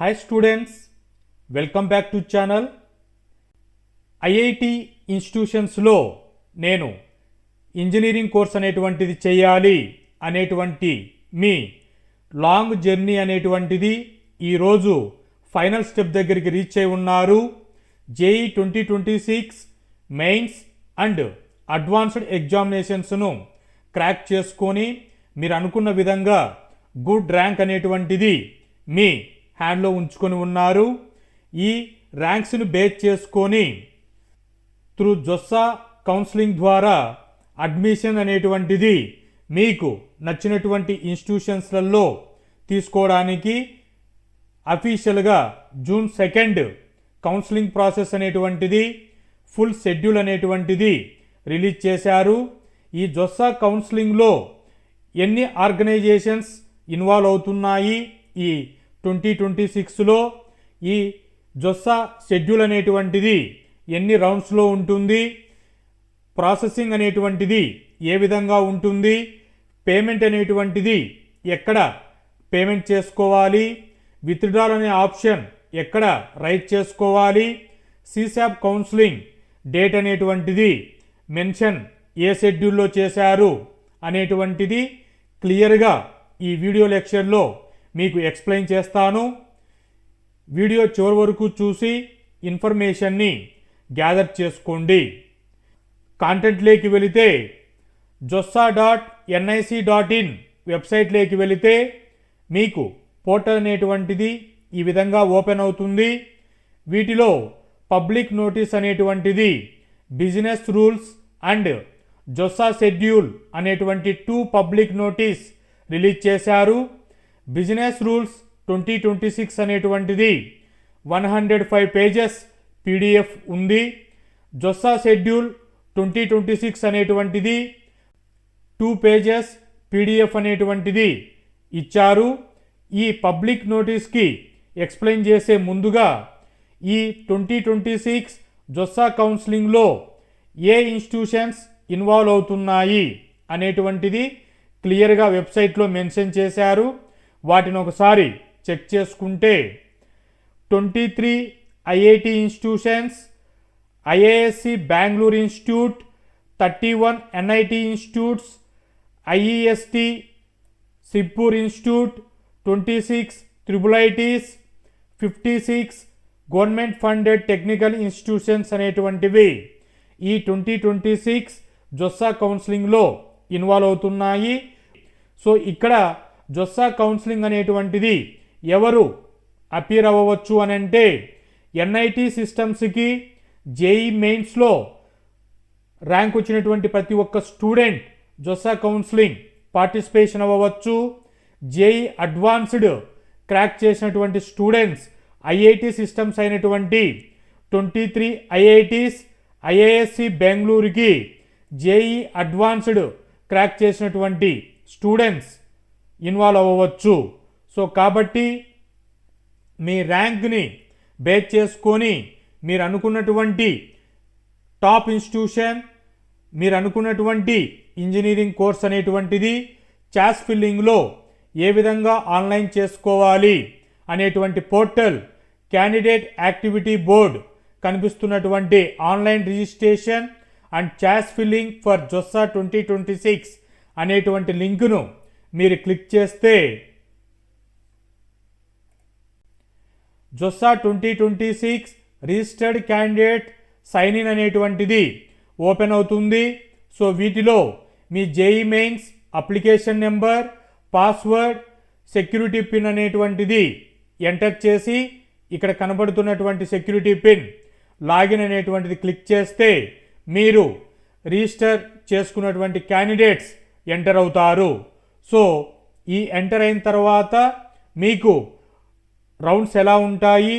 Hi students, welcome back to channel. IIT ఇన్స్టిట్యూషన్స్లో నేను engineering course అనేటువంటిది చేయాలి అనేటువంటి మీ లాంగ్ జర్నీ అనేటువంటిది ఈరోజు ఫైనల్ స్టెప్ దగ్గరికి రీచ్ అయి ఉన్నారు. జేఈ 2026 మెయిన్స్ అండ్ అడ్వాన్స్డ్ ఎగ్జామినేషన్స్ను క్రాక్ చేసుకొని మీరు అనుకున్న విధంగా గుడ్ ర్యాంక్ అనేటువంటిది మీ హ్యాండ్లో ఉంచుకొని ఉన్నారు. ఈ ర్యాంక్స్ను బేస్ చేసుకొని త్రూ జొస్సా కౌన్సిలింగ్ ద్వారా అడ్మిషన్ అనేటువంటిది మీకు నచ్చినటువంటి ఇన్స్టిట్యూషన్స్లలో తీసుకోవడానికి అఫీషియల్గా June 2 కౌన్సిలింగ్ ప్రాసెస్ అనేటువంటిది ఫుల్ షెడ్యూల్ అనేటువంటిది రిలీజ్ చేశారు. ఈ జొస్సా కౌన్సిలింగ్లో ఎన్ని ఆర్గనైజేషన్స్ ఇన్వాల్వ్ అవుతున్నాయి ఈ 2026లో, ఈ జొస్సా షెడ్యూల్ అనేటువంటిది ఎన్ని రౌండ్స్లో ఉంటుంది, ప్రాసెసింగ్ అనేటువంటిది ఏ విధంగా ఉంటుంది, పేమెంట్ అనేటువంటిది ఎక్కడ పేమెంట్ చేసుకోవాలి, విత్డ్రాల్ అనే ఆప్షన్ ఎక్కడ రైట్ చేసుకోవాలి, సిశాప్ కౌన్సిలింగ్ డేట్ అనేటువంటిది మెన్షన్ ఏ షెడ్యూల్లో చేశారు అనేటువంటిది క్లియర్గా ఈ వీడియో లెక్చర్లో మీకు ఎక్స్ప్లెయిన్ చేస్తాను. వీడియో చివరి వరకు చూసి ఇన్ఫర్మేషన్ని గ్యాదర్ చేసుకోండి. కాంటెంట్లోకి వెళితే jossa.nic.in వెబ్సైట్లోకి వెళితే మీకు పోర్టల్ అనేటువంటిది ఈ విధంగా ఓపెన్ అవుతుంది. వీటిలో పబ్లిక్ నోటీస్ అనేటువంటిది బిజినెస్ రూల్స్ అండ్ జొస్సా షెడ్యూల్ అనేటువంటి 2 పబ్లిక్ నోటీస్ రిలీజ్ చేశారు. బిజినెస్ రూల్స్ 2026 అనేటువంటిది 105 పేజెస్ పీడిఎఫ్ ఉంది. జొస్సా షెడ్యూల్ 2026 అనేటువంటిది 2 పేజెస్ పీడిఎఫ్ అనేటువంటిది ఇచ్చారు. ఈ పబ్లిక్ నోటీస్కి ఎక్స్ప్లెయిన్ చేసే ముందుగా ఈ 2026 జొస్సా కౌన్సిలింగ్లో ఏ ఇన్స్టిట్యూషన్స్ ఇన్వాల్వ్ అవుతున్నాయి అనేటువంటిది క్లియర్గా వెబ్సైట్లో మెన్షన్ చేశారు. వాటిని ఒకసారి చెక్ చేసుకుంటే 23 IIT institutions, IISc Bengaluru institute, 31 NIT institutes, IEST Shibpur institute, 26 triple ITs, 56 government funded technical institutions అనేటువంటివి ఈ 2026 జొస్సా కౌన్సిలింగ్లో ఇన్వాల్వ్ అవుతున్నాయి. సో ఇక్కడ జొస్సా కౌన్సిలింగ్ అనేటువంటిది ఎవరు అపీర్ అవ్వవచ్చు అని అంటే ఎన్ఐటి సిస్టమ్స్కి జేఈ మెయిన్స్లో ర్యాంక్ వచ్చినటువంటి ప్రతి ఒక్క స్టూడెంట్ జొస్సా కౌన్సిలింగ్ పార్టిసిపేషన్ అవ్వవచ్చు. జేఈ అడ్వాన్స్డ్ క్రాక్ చేసినటువంటి స్టూడెంట్స్ ఐఐటి సిస్టమ్స్ అయినటువంటి 23 ఐఐటీస్, ఐఐఎస్సి బెంగళూరుకి జేఈ అడ్వాన్స్డ్ క్రాక్ చేసినటువంటి స్టూడెంట్స్ ఇన్వాల్వ్ అవ్వవచ్చు. సో కాబట్టి మీ ర్యాంక్ని బేస్ చేసుకొని మీరు అనుకున్నటువంటి టాప్ ఇన్స్టిట్యూషన్, మీరు అనుకున్నటువంటి ఇంజనీరింగ్ కోర్స్ అనేటువంటిది చాయిస్ ఫిల్లింగ్లో ఏ విధంగా ఆన్లైన్ చేసుకోవాలి అనేటువంటి పోర్టల్ క్యాండిడేట్ యాక్టివిటీ బోర్డ్ కనిపిస్తున్నటువంటి online registration and choice filling for JoSAA 2026 అనేటువంటి లింకును మీరు క్లిక్ చేస్తే JoSAA 2026 registered candidate sign in అనేటువంటిది ఓపెన్ అవుతుంది. సో వీటిలో మీ JEE mains application number, password, security pin అనేటువంటిది ఎంటర్ చేసి ఇక్కడ కనబడుతున్నటువంటి సెక్యూరిటీ పిన్ లాగిన్ అనేటువంటిది క్లిక్ చేస్తే మీరు రిజిస్టర్ చేసుకున్నటువంటి క్యాండిడేట్స్ ఎంటర్ అవుతారు. సో ఈ ఎంటర్ అయిన తర్వాత మీకు రౌండ్స్ ఎలా ఉంటాయి,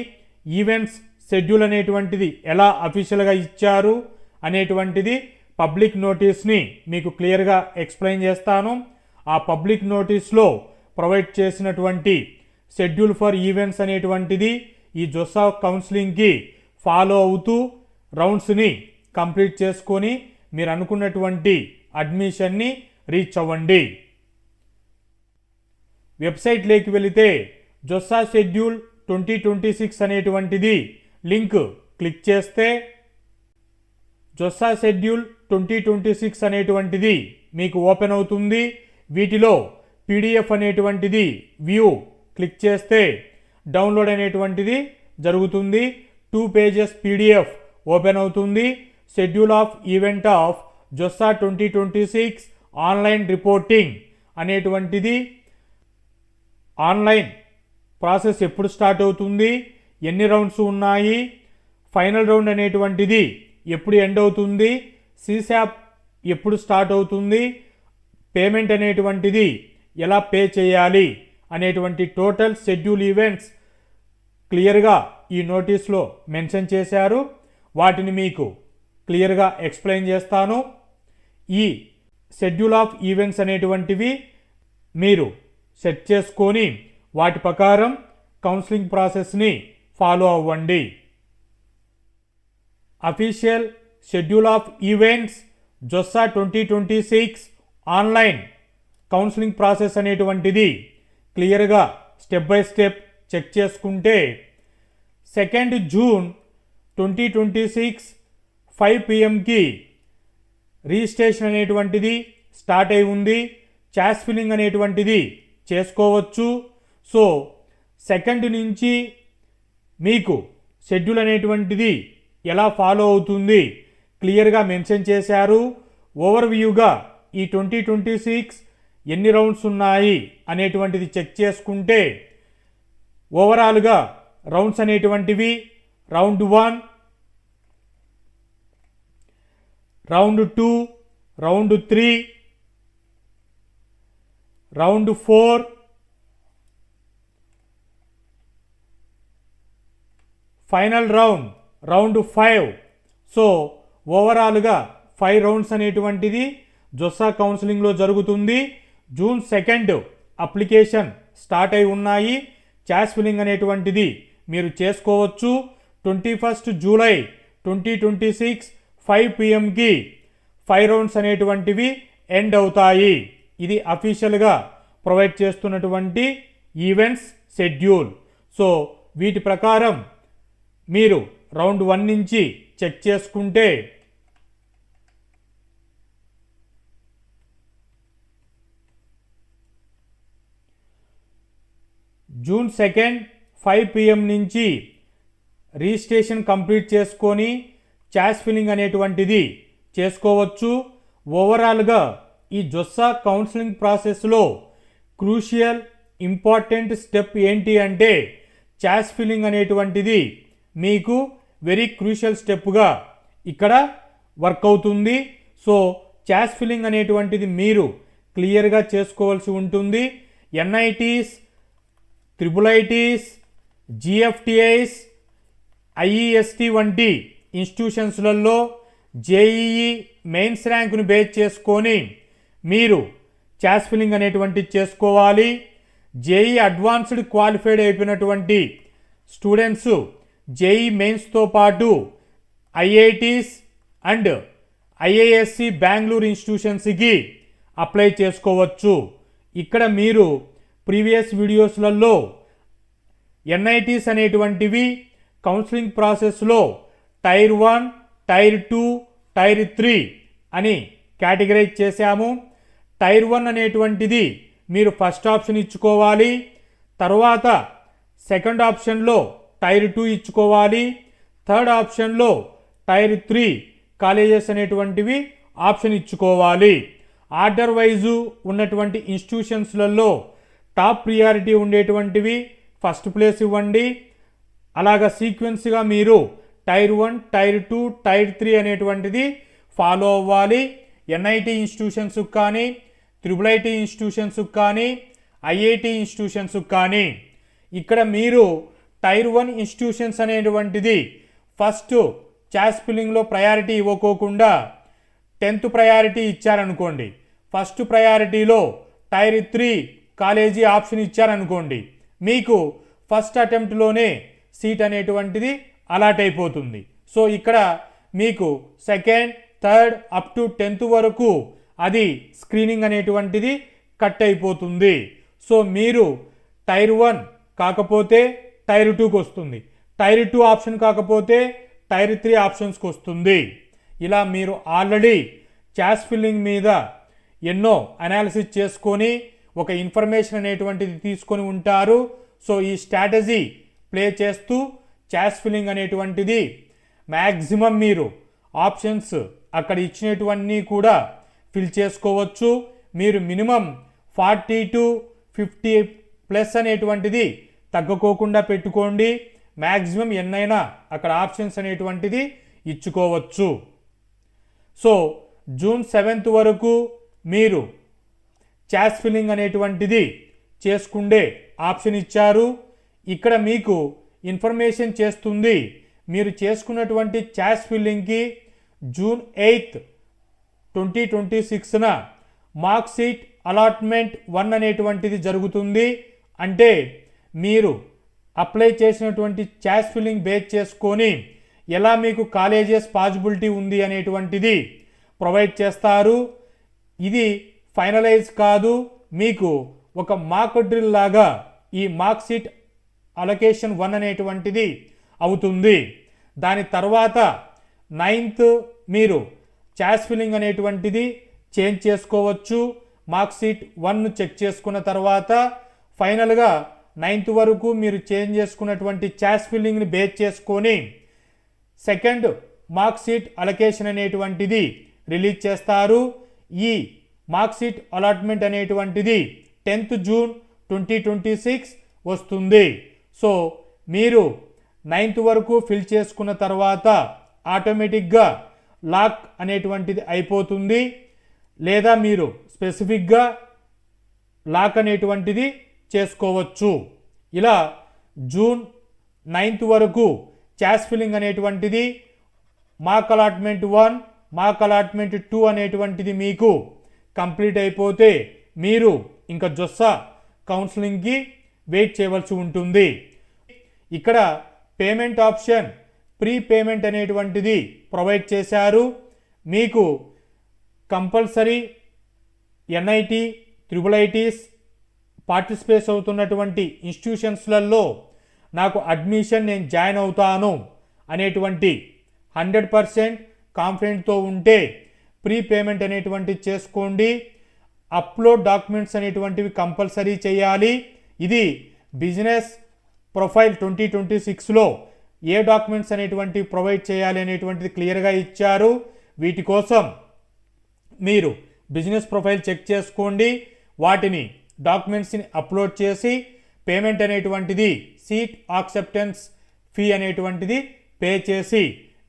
ఈవెంట్స్ షెడ్యూల్ అనేటువంటిది ఎలా అఫీషియల్గా ఇచ్చారు అనేటువంటిది పబ్లిక్ నోటీస్ని మీకు క్లియర్గా ఎక్స్ప్లెయిన్ చేస్తాను. ఆ పబ్లిక్ నోటీస్లో ప్రొవైడ్ చేసినటువంటి షెడ్యూల్ ఫర్ ఈవెంట్స్ అనేటువంటిది ఈ జొస్సా కౌన్సిలింగ్కి ఫాలో అవుతూ రౌండ్స్ని కంప్లీట్ చేసుకొని మీరు అనుకున్నటువంటి అడ్మిషన్ని రీచ్ అవ్వండి. వెబ్సైట్లోకి వెళితే జొస్సా షెడ్యూల్ 2026 అనేటువంటిది లింక్ క్లిక్ చేస్తే జొస్సా షెడ్యూల్ 2026 అనేటువంటిది మీకు ఓపెన్ అవుతుంది. వీటిలో పీడిఎఫ్ అనేటువంటిది వ్యూ క్లిక్ చేస్తే డౌన్లోడ్ అనేటువంటిది జరుగుతుంది. 2 పేజెస్ పీడిఎఫ్ ఓపెన్ అవుతుంది. Schedule of event of JoSAA 2026 online reporting అనేటువంటిది ఆన్లైన్ ప్రాసెస్ ఎప్పుడు స్టార్ట్ అవుతుంది, ఎన్ని రౌండ్స్ ఉన్నాయి, ఫైనల్ రౌండ్ అనేటువంటిది ఎప్పుడు ఎండ్ అవుతుంది, సిశాప్ ఎప్పుడు స్టార్ట్ అవుతుంది, పేమెంట్ అనేటువంటిది ఎలా పే చేయాలి అనేటువంటి టోటల్ షెడ్యూల్ ఈవెంట్స్ క్లియర్గా ఈ నోటీస్లో మెన్షన్ చేశారు. వాటిని మీకు క్లియర్గా ఎక్స్ప్లెయిన్ చేస్తాను. ఈ షెడ్యూల్ ఆఫ్ ఈవెంట్స్ అనేటువంటివి మీరు సెట్ చేసుకొని వాటి ప్రకారం కౌన్సిలింగ్ ప్రాసెస్ని ఫాలో అవ్వండి. Official schedule of events JoSAA 2026 online counselling process అనేటువంటిది క్లియర్గా స్టెప్ బై స్టెప్ చెక్ చేసుకుంటే 2 జూన్ 2026 5 PM రిజిస్ట్రేషన్ అనేటువంటిది స్టార్ట్ అయి ఉంది. ఛాయిస్ ఫిల్లింగ్ అనేటువంటిది చేసుకోవచ్చు. సో 2 నుంచి మీకు షెడ్యూల్ అనేటువంటిది ఎలా ఫాలో అవుతుంది క్లియర్గా మెన్షన్ చేశారు. ఓవర్వ్యూగా ఈ 2026 ఎన్ని రౌండ్స్ ఉన్నాయి అనేటువంటిది చెక్ చేసుకుంటే ఓవరాల్గా రౌండ్స్ అనేటువంటివి round 1, round 2, round 3, round 4, final round 5. So ఓవరాల్గా 5 రౌండ్స్ అనేటువంటిది జొస్సా కౌన్సిలింగ్లో జరుగుతుంది. జూన్ 2 అప్లికేషన్ స్టార్ట్ అయి ఉన్నాయి. ఛాయిస్ ఫిల్లింగ్ అనేటువంటిది మీరు చేసుకోవచ్చు. 21 జూలై 2026 5 PM 5 రౌండ్స్ అనేటువంటివి ఎండ్ అవుతాయి. ఇది అఫీషియల్గా ప్రొవైడ్ చేస్తున్నటువంటి ఈవెంట్స్ షెడ్యూల్. సో వీటి ప్రకారం మీరు రౌండ్ 1 నుంచి చెక్ చేసుకుంటే జూన్ 2 5 PM నుంచి రిజిస్ట్రేషన్ కంప్లీట్ చేసుకొని ఛాయిస్ ఫిల్లింగ్ అనేటువంటిది చేసుకోవచ్చు. ఓవరాల్గా ఈ జొస్సా కౌన్సిలింగ్ ప్రాసెస్లో క్రూషియల్ ఇంపార్టెంట్ స్టెప్ ఏంటి అంటే ఛాయిస్ ఫిల్లింగ్ అనేటువంటిది మీకు వెరీ క్రూషియల్ స్టెప్గా ఇక్కడ వర్క్ అవుతుంది. సో ఛాయిస్ ఫిల్లింగ్ అనేటువంటిది మీరు క్లియర్గా చేసుకోవాల్సి ఉంటుంది. ఎన్ఐటీస్, ట్రిపుల్-ఐటీస్, జిఎఫ్టిఐస్, ఐఈఎస్టి వంటి ఇన్స్టిట్యూషన్స్లలో జేఈఈ మెయిన్స్ ర్యాంకును బేస్ చేసుకొని మీరు ఛాయిస్ ఫిల్లింగ్ అనేటువంటిది చేసుకోవాలి. జేఈ అడ్వాన్స్డ్ క్వాలిఫైడ్ అయిపోయినటువంటి స్టూడెంట్స్ జేఈ మెయిన్స్తో పాటు ఐఐటీస్ అండ్ ఐఐఎస్సి బెంగళూరు ఇన్స్టిట్యూషన్స్కి అప్లై చేసుకోవచ్చు. ఇక్కడ మీరు ప్రీవియస్ వీడియోస్లలో ఎన్ఐటీస్ అనేటువంటివి కౌన్సిలింగ్ ప్రాసెస్లో టైర్ 1, టైర్ 2, టైర్ 3 అని కేటగిరైజ్ చేశాము. టైర్ 1 అనేటువంటిది మీరు ఫస్ట్ ఆప్షన్ ఇచ్చుకోవాలి. తర్వాత సెకండ్ ఆప్షన్లో టైర్ 2 ఇచ్చుకోవాలి. థర్డ్ ఆప్షన్లో టైర్ 3 కాలేజెస్ అనేటువంటివి ఆప్షన్ ఇచ్చుకోవాలి. ఆర్డర్ వైజు ఉన్నటువంటి ఇన్స్టిట్యూషన్స్లలో టాప్ ప్రియారిటీ ఉండేటువంటివి ఫస్ట్ ప్లేస్ ఇవ్వండి. అలాగా సీక్వెన్స్గా మీరు టైర్ 1, టైర్ 2, టైర్ 3 అనేటువంటిది ఫాలో అవ్వాలి. ఎన్ఐటి ఇన్స్టిట్యూషన్స్కి కానీ, ట్రిపుల్-ఐటీ ఇన్స్టిట్యూషన్స్కి కానీ, ఐఐటి ఇన్స్టిట్యూషన్స్కి కానీ ఇక్కడ మీరు టైర్ 1 ఇన్స్టిట్యూషన్స్ అనేటువంటిది ఫస్ట్ ఛాయిస్ ఫిల్లింగ్లో ప్రయారిటీ ఇవ్వకోకుండా 10th ప్రయారిటీ ఇచ్చారనుకోండి, ఫస్ట్ ప్రయారిటీలో టైర్ 3 కాలేజీ ఆప్షన్ ఇచ్చారనుకోండి, మీకు ఫస్ట్ అటెంప్ట్లోనే సీట్ అనేటువంటిది అలాట్ అయిపోతుంది. సో ఇక్కడ మీకు second, third up to 10th వరకు అది స్క్రీనింగ్ అనేటువంటిది కట్ అయిపోతుంది. సో మీరు టైర్ 1 కాకపోతే టైర్ 2కి వస్తుంది. టైర్ 2 ఆప్షన్ కాకపోతే టైర్ 3 ఆప్షన్స్కి వస్తుంది. ఇలా మీరు ఆల్రెడీ ఛాయిస్ ఫిల్లింగ్ మీద ఎన్నో అనాలిసిస్ చేసుకొని ఒక ఇన్ఫర్మేషన్ అనేటువంటిది తీసుకొని ఉంటారు. సో ఈ స్ట్రాటజీ ప్లే చేస్తూ ఛాయిస్ ఫిల్లింగ్ అనేటువంటిది మ్యాక్సిమం మీరు ఆప్షన్స్ అక్కడ ఇచ్చినటువన్నీ కూడా ఫిల్ చేసుకోవచ్చు. మీరు మినిమం 40 to 50 ప్లస్ అనేటువంటిది తగ్గకోకుండా పెట్టుకోండి. మ్యాక్సిమం ఎన్నైనా అక్కడ ఆప్షన్స్ అనేటువంటిది ఇచ్చుకోవచ్చు. సో జూన్ 7th వరకు మీరు ఛాయిస్ ఫిల్లింగ్ అనేటువంటిది చేసుకుండే ఆప్షన్ ఇచ్చారు. ఇక్కడ మీకు ఇన్ఫర్మేషన్ చేస్తుంది. మీరు చేసుకున్నటువంటి ఛాయిస్ ఫిల్లింగ్కి జూన్ 8th 2026న మార్క్ షీట్ అలాట్మెంట్ 1 అనేటువంటిది జరుగుతుంది. అంటే మీరు అప్లై చేసినటువంటి ఛాయిస్ ఫిల్లింగ్ బేస్ చేసుకొని ఎలా మీకు కాలేజెస్ పాసిబిలిటీ ఉంది అనేటువంటిది ప్రొవైడ్ చేస్తారు. ఇది ఫైనలైజ్ కాదు, మీకు ఒక మాక్ డ్రిల్ లాగా ఈ మార్క్ షీట్ అలొకేషన్ 1 అనేటువంటిది అవుతుంది. దాని తర్వాత 9th మీరు ఛాయిస్ ఫిల్లింగ్ అనేటువంటిది చేంజ్ చేసుకోవచ్చు. మార్క్ షీట్ 1 చెక్ చేసుకున్న తర్వాత ఫైనల్గా 9th వరకు మీరు చేంజ్ చేసుకున్నటువంటి ఛాయిస్ ఫిల్లింగ్ని బేస్ చేసుకొని సెకండ్ మార్క్ షీట్ అలొకేషన్ అనేటువంటిది రిలీజ్ చేస్తారు. ఈ మార్క్ షీట్ అలాట్మెంట్ అనేటువంటిది 10th June 2026 వస్తుంది. సో మీరు 9th వరకు ఫిల్ చేసుకున్న తర్వాత ఆటోమేటిక్గా లాక్ అనేటువంటిది అయిపోతుంది. లేదా మీరు స్పెసిఫిక్గా లాక్ అనేటువంటిది చేసుకోవచ్చు. ఇలా జూన్ 9th వరకు ఛాయిస్ ఫిల్లింగ్ అనేటువంటిది మార్క్ అలాట్మెంట్ 1, మార్క్ అలాట్మెంట్ 2 అనేటువంటిది మీకు కంప్లీట్ అయిపోతే మీరు ఇంకా జొస్సా కౌన్సిలింగ్కి వెయిట్ చేయవలసి ఉంటుంది. ఇక్కడ పేమెంట్ ఆప్షన్ ప్రీ పేమెంట్ అనేటువంటిది ప్రొవైడ్ చేశారు. మీకు కంపల్సరీ ఎన్ఐటి, IIITs పార్టిసిపేట్ అవుతున్నటువంటి ఇన్స్టిట్యూషన్స్లలో నాకు అడ్మిషన్ నేను జాయిన్ అవుతాను అనేటువంటి 100% కాన్ఫిడెంట్తో ఉంటే ప్రీ పేమెంట్ అనేటువంటిది చేసుకోండి. అప్లోడ్ డాక్యుమెంట్స్ అనేటువంటివి కంపల్సరీ చేయాలి. ఇది బిజినెస్ ప్రొఫైల్ 2026లో ఏ డాక్యుమెంట్స్ అనేటువంటివి ప్రొవైడ్ చేయాలి అనేటువంటిది క్లియర్గా ఇచ్చారు. వీటి కోసం మీరు బిజినెస్ ప్రొఫైల్ చెక్ చేసుకోండి. వాటిని డాక్యుమెంట్స్ని అప్లోడ్ చేసి పేమెంట్ అనేటువంటిది సీట్ యాక్సెప్టెన్స్ ఫీ అనేటువంటిది పే చేసి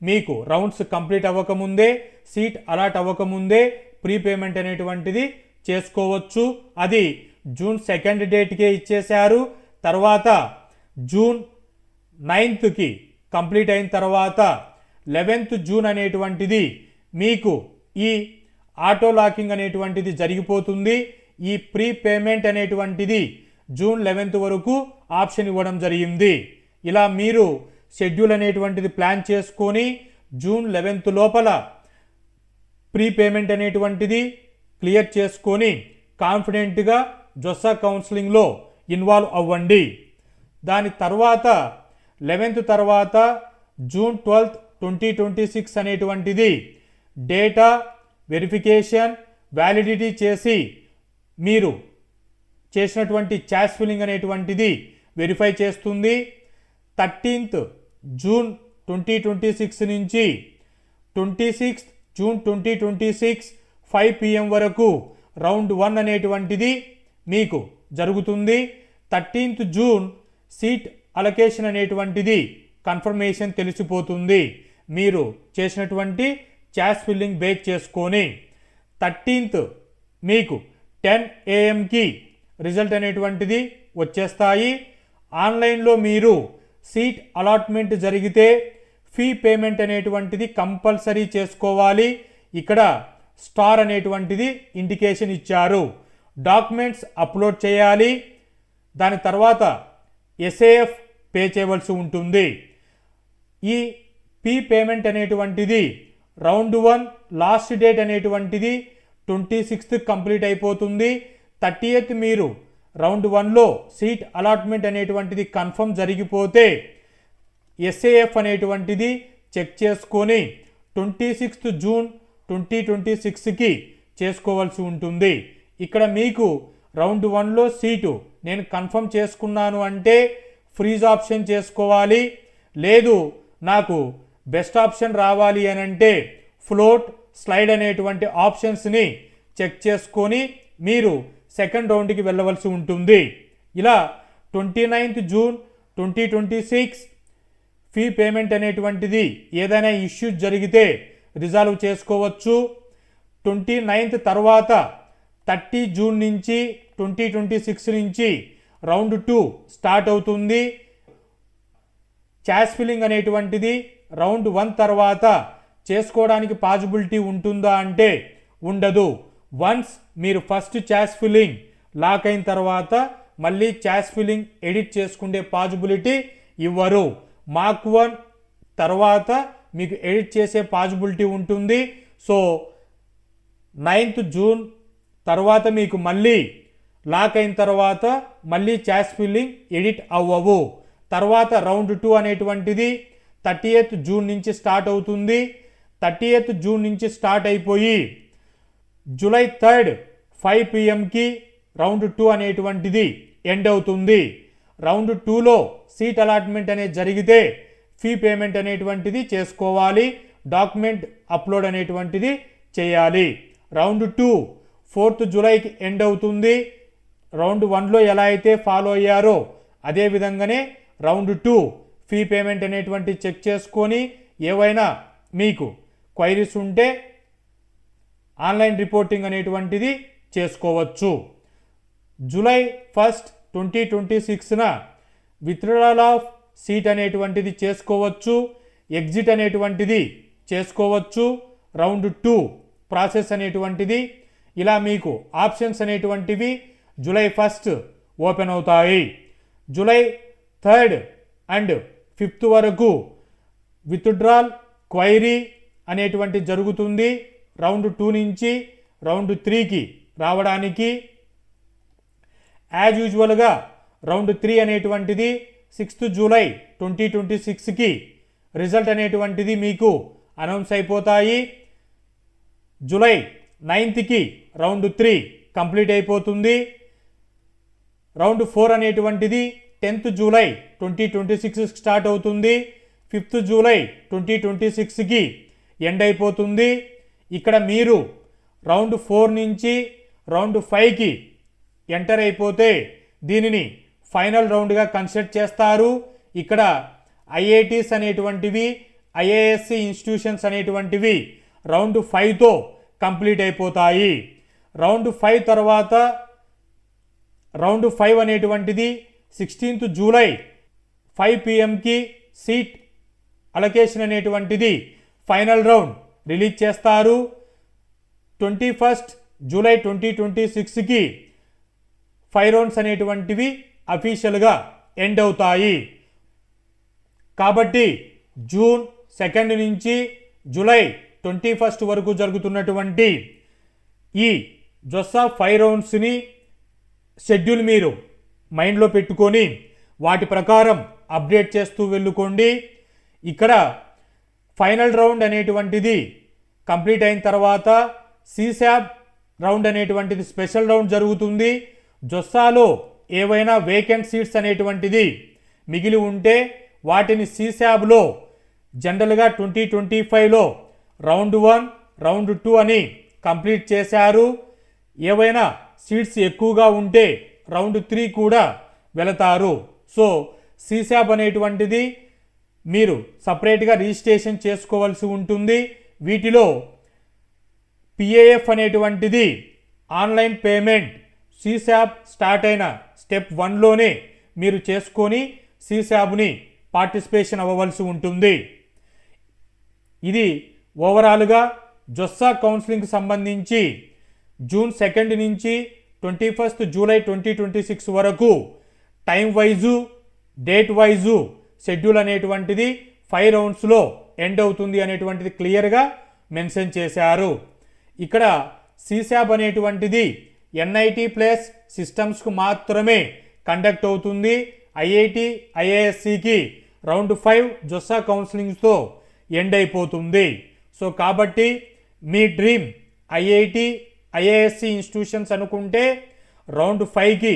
మీకు రౌండ్స్ కంప్లీట్ అవ్వకముందే, సీట్ అలాట్ అవ్వకముందే ప్రీ పేమెంట్ అనేటువంటిది చేసుకోవచ్చు. అది జూన్ 2nd డేట్కే ఇచ్చేశారు. తర్వాత జూన్ 9th కంప్లీట్ అయిన తర్వాత 11th June అనేటువంటిది మీకు ఈ ఆటో లాకింగ్ అనేటువంటిది జరిగిపోతుంది. ఈ ప్రీ పేమెంట్ అనేటువంటిది జూన్ 11th వరకు ఆప్షన్ ఇవ్వడం జరిగింది. ఇలా మీరు షెడ్యూల్ అనేటువంటిది ప్లాన్ చేసుకొని జూన్ 11th లోపల ప్రీ పేమెంట్ అనేటువంటిది క్లియర్ చేసుకొని కాన్ఫిడెంట్గా జొస్సా కౌన్సిలింగ్లో ఇన్వాల్వ్ అవ్వండి. దాని తర్వాత 11th తర్వాత జూన్ 12th 2026 అనేటువంటిది డేటా వెరిఫికేషన్ వ్యాలిడిటీ చేసి మీరు చేసినటువంటి ఛాయిస్ ఫిల్లింగ్ అనేటువంటిది వెరిఫై చేస్తుంది. 13th June 2026 నుంచి 26th June 2026 5 PM వరకు రౌండ్ 1 అనేటువంటిది మీకు జరుగుతుంది. 13th June సీట్ అలొకేషన్ అనేటువంటిది కన్ఫర్మేషన్ తెలిసిపోతుంది మీరు చేసినటువంటి ఛాయిస్ ఫిల్లింగ్ బేస్ చేసుకొని. 13th మీకు 10 AM రిజల్ట్ అనేటువంటిది వచ్చేస్తాయి. ఆన్లైన్లో మీరు సీట్ అలాట్మెంట్ జరిగితే ఫీ పేమెంట్ అనేటువంటిది కంపల్సరీ చేసుకోవాలి. ఇక్కడ స్టార్ అనేటువంటిది ఇండికేషన్ ఇచ్చారు. డాక్యుమెంట్స్ అప్లోడ్ చేయాలి. దాని తర్వాత SAF పే చేయవలసి ఉంటుంది. ఈ ఫీ పేమెంట్ అనేటువంటిది రౌండ్ 1 లాస్ట్ డేట్ అనేటువంటిది 26th కంప్లీట్ అయిపోతుంది. 30th మీరు రౌండ్ 1లో సీట్ అలాట్మెంట్ అనేటువంటిది కన్ఫర్మ్ జరిగిపోతే ఎస్ఏఎఫ్ అనేటువంటిది చెక్ చేసుకొని 26 జూన్ 2026కి చేసుకోవాల్సి ఉంటుంది. ఇక్కడ మీకు రౌండ్ 1లో సీటు నేను కన్ఫర్మ్ చేసుకున్నాను అంటే ఫ్రీజ్ ఆప్షన్ చేసుకోవాలి. లేదు నాకు బెస్ట్ ఆప్షన్ రావాలి అని అంటే ఫ్లోట్, స్లైడ్ అనేటువంటి ఆప్షన్స్ని చెక్ చేసుకొని మీరు సెకండ్ రౌండ్కి వెళ్ళవలసి ఉంటుంది. ఇలా 29 జూన్ 2026 ఫీ పేమెంట్ అనేటువంటిది ఏదైనా ఇష్యూస్ జరిగితే రిజాల్వ్ చేసుకోవచ్చు. 29 తర్వాత 30 జూన్ నుంచి 2026 నుంచి రౌండ్ 2 స్టార్ట్ అవుతుంది. ఛాయిస్ ఫిల్లింగ్ అనేటువంటిది రౌండ్ 1 తర్వాత చేసుకోవడానికి పాసిబిలిటీ ఉంటుందా అంటే ఉండదు. వన్స్ మీరు ఫస్ట్ ఛాయిస్ ఫిల్లింగ్ లాక్ అయిన తర్వాత మళ్ళీ ఛాయిస్ ఫిల్లింగ్ ఎడిట్ చేసుకునే పాసిబిలిటీ ఇవ్వరు. మార్క్ 1 తర్వాత మీకు ఎడిట్ చేసే పాసిబిలిటీ ఉంటుంది. సో 9th జూన్ తర్వాత మీకు మళ్ళీ లాక్ అయిన తర్వాత మళ్ళీ ఛాయిస్ ఫిల్లింగ్ ఎడిట్ అవ్వవు. తర్వాత రౌండ్ 2 అనేటువంటిది 30th జూన్ నుంచి స్టార్ట్ అవుతుంది. 30th జూన్ నుంచి స్టార్ట్ అయిపోయి జూలై 3rd 5 PM రౌండ్ 2 అనేటువంటిది ఎండ్ అవుతుంది. రౌండ్ 2లో సీట్ అలాట్మెంట్ అనేది జరిగితే ఫీ పేమెంట్ అనేటువంటిది చేసుకోవాలి. డాక్యుమెంట్ అప్లోడ్ అనేటువంటిది చేయాలి. రౌండ్ 2 4th జూలైకి ఎండ్ అవుతుంది. రౌండ్ 1లో ఎలా అయితే ఫాలో అయ్యారో అదే విధంగానే రౌండ్ 2 ఫీ పేమెంట్ అనేటువంటి చెక్ చేసుకొని ఏవైనా మీకు క్వైరీస్ ఉంటే ఆన్లైన్ రిపోర్టింగ్ అనేటువంటిది చేసుకోవచ్చు. జూలై 1st 2026న విత్డ్రాల్ ఆఫ్ సీట్ అనేటువంటిది చేసుకోవచ్చు. ఎగ్జిట్ అనేటువంటిది చేసుకోవచ్చు. రౌండ్ 2 ప్రాసెస్ అనేటువంటిది ఇలా మీకు ఆప్షన్స్ అనేటువంటివి జూలై 1st ఓపెన్ అవుతాయి. జూలై 3rd అండ్ 5th వరకు విత్డ్రాల్ క్వైరీ అనేటువంటి జరుగుతుంది. రౌండ్ 2 నుంచి రౌండ్ 3కి రావడానికి యాజ్ యూజువల్గా రౌండ్ 3 అనేటువంటిది 6th జూలై 2026కి రిజల్ట్ అనేటువంటిది మీకు అనౌన్స్ అయిపోతాయి. జూలై 9th రౌండ్ 3 కంప్లీట్ అయిపోతుంది. రౌండ్ 4 అనేటువంటిది 10th జూలై 2026 స్టార్ట్ అవుతుంది. 5th జూలై 2026కి ఎండ్ అయిపోతుంది. ఇక్కడ మీరు రౌండ్ 4 నుంచి రౌండ్ 5కి ఎంటర్ అయిపోతే దీనిని ఫైనల్ రౌండ్గా కన్సిడర్ చేస్తారు. ఇక్కడ ఐఐటీస్ అనేటువంటివి, ఐఏఎస్సి ఇన్స్టిట్యూషన్స్ అనేటువంటివి రౌండ్ 5తో కంప్లీట్ అయిపోతాయి. రౌండ్ 5 తర్వాత రౌండ్ 5 అనేటువంటిది 16th July 5 PM seat allocation అనేటువంటిది ఫైనల్ రౌండ్ రిలీజ్ చేస్తారు. 21st జూలై 2026కి 5 రౌండ్స్ అనేటువంటివి అఫీషియల్గా ఎండ్ అవుతాయి. కాబట్టి జూన్ 2nd నుంచి జూలై 21st వరకు జరుగుతున్నటువంటి ఈ జొస్సా 5 రౌండ్స్ని షెడ్యూల్ మీరు మైండ్లో పెట్టుకొని వాటి ప్రకారం అప్డేట్ చేస్తూ వెళ్ళుకోండి. ఇక్కడ ఫైనల్ రౌండ్ అనేటువంటిది కంప్లీట్ అయిన తర్వాత సిశాబ్ రౌండ్ అనేటువంటిది స్పెషల్ రౌండ్ జరుగుతుంది. జొస్సాలో ఏవైనా వేకెంట్ సీట్స్ అనేటువంటిది మిగిలి ఉంటే వాటిని సిశాబ్లో జనరల్గా 2025లో రౌండ్ 1 రౌండ్ 2 అని కంప్లీట్ చేశారు. ఏవైనా సీట్స్ ఎక్కువగా ఉంటే రౌండ్ 3 కూడా వెళతారు. సో సిశాబ్ అనేటువంటిది మీరు సపరేట్గా రిజిస్ట్రేషన్ చేసుకోవాల్సి ఉంటుంది. వీటిలో పిఏఎఫ్ అనేటువంటిది ఆన్లైన్ పేమెంట్ సిశాబ్ స్టార్ట్ అయిన స్టెప్ 1లోనే మీరు చేసుకొని సిశాబ్ని పార్టిసిపేషన్ అవ్వవలసి ఉంటుంది. ఇది ఓవరాల్గా జొస్సా కౌన్సిలింగ్కి సంబంధించి జూన్ 2 నుంచి 21st జూలై 2026 వరకు time wise date wise schedule అనేటువంటిది 5 రౌండ్స్లో ఎండ్ అవుతుంది అనేటువంటిది క్లియర్గా మెన్షన్ చేశారు. ఇక్కడ సిశాబ్ అనేటువంటిది ఎన్ఐటి ప్లస్ సిస్టమ్స్కు మాత్రమే కండక్ట్ అవుతుంది. ఐఐటి ఐఏఎస్సికి రౌండ్ 5 జొస్సా కౌన్సిలింగ్స్తో ఎండ్ అయిపోతుంది. సో కాబట్టి మీ డ్రీమ్ ఐఐటి ఐఏఎస్సి ఇన్స్టిట్యూషన్స్ అనుకుంటే రౌండ్ 5కి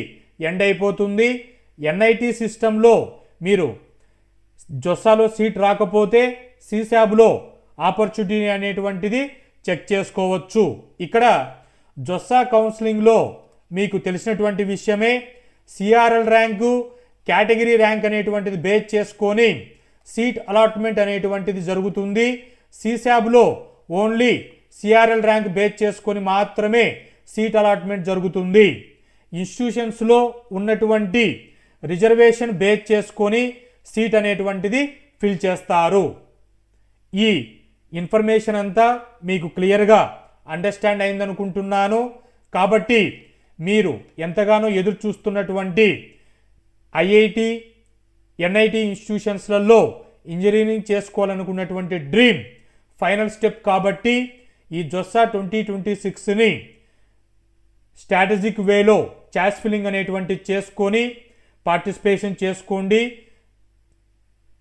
ఎండ్ అయిపోతుంది. ఎన్ఐటి సిస్టంలో మీరు జొస్సాలో సీట్ రాకపోతే సిశాబ్లో ఆపర్చునిటీ అనేటువంటిది చెక్ చేసుకోవచ్చు. ఇక్కడ జొస్సా కౌన్సిలింగ్లో మీకు తెలిసినటువంటి విషయమే, సిఆర్ఎల్ ర్యాంకు కేటగిరీ ర్యాంక్ అనేటువంటిది బేస్ చేసుకొని సీట్ అలాట్మెంట్ అనేటువంటిది జరుగుతుంది. సిశాబ్లో ఓన్లీ సిఆర్ఎల్ ర్యాంక్ బేస్ చేసుకొని మాత్రమే సీట్ అలాట్మెంట్ జరుగుతుంది. ఇన్స్టిట్యూషన్స్లో ఉన్నటువంటి రిజర్వేషన్ బేస్ చేసుకొని సీట్ అనేటువంటిది ఫిల్ చేస్తారు. ఈ ఇన్ఫర్మేషన్ అంతా మీకు క్లియర్గా అండర్స్టాండ్ అయిందనుకుంటున్నాను. కాబట్టి మీరు ఎంతగానో ఎదురు చూస్తున్నటువంటి ఐఐటి ఎన్ఐటి ఇన్స్టిట్యూషన్స్లలో ఇంజనీరింగ్ చేసుకోవాలనుకున్నటువంటి డ్రీమ్ ఫైనల్ స్టెప్ కాబట్టి ఈ జొస్సా 2026ని స్ట్రాటజిక్ వేలో ఛాయిస్ ఫిల్లింగ్ అనేటువంటి చేసుకొని పార్టిసిపేషన్ చేసుకోండి.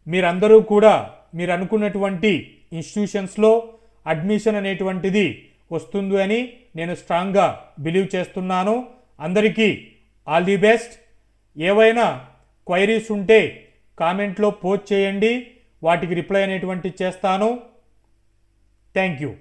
మీరందరూ కూడా మీరు అనుకున్నటువంటి ఇన్స్టిట్యూషన్స్లో అడ్మిషన్ అనేటువంటిది వస్తుంది అని నేను స్ట్రాంగ్గా బిలీవ్ చేస్తున్నాను. అందరికీ ఆల్ ది బెస్ట్. ఏవైనా క్వైరీస్ ఉంటే కామెంట్లో పోస్ట్ చేయండి, వాటికి రిప్లై అనేటువంటి చేస్తాను. Thank you.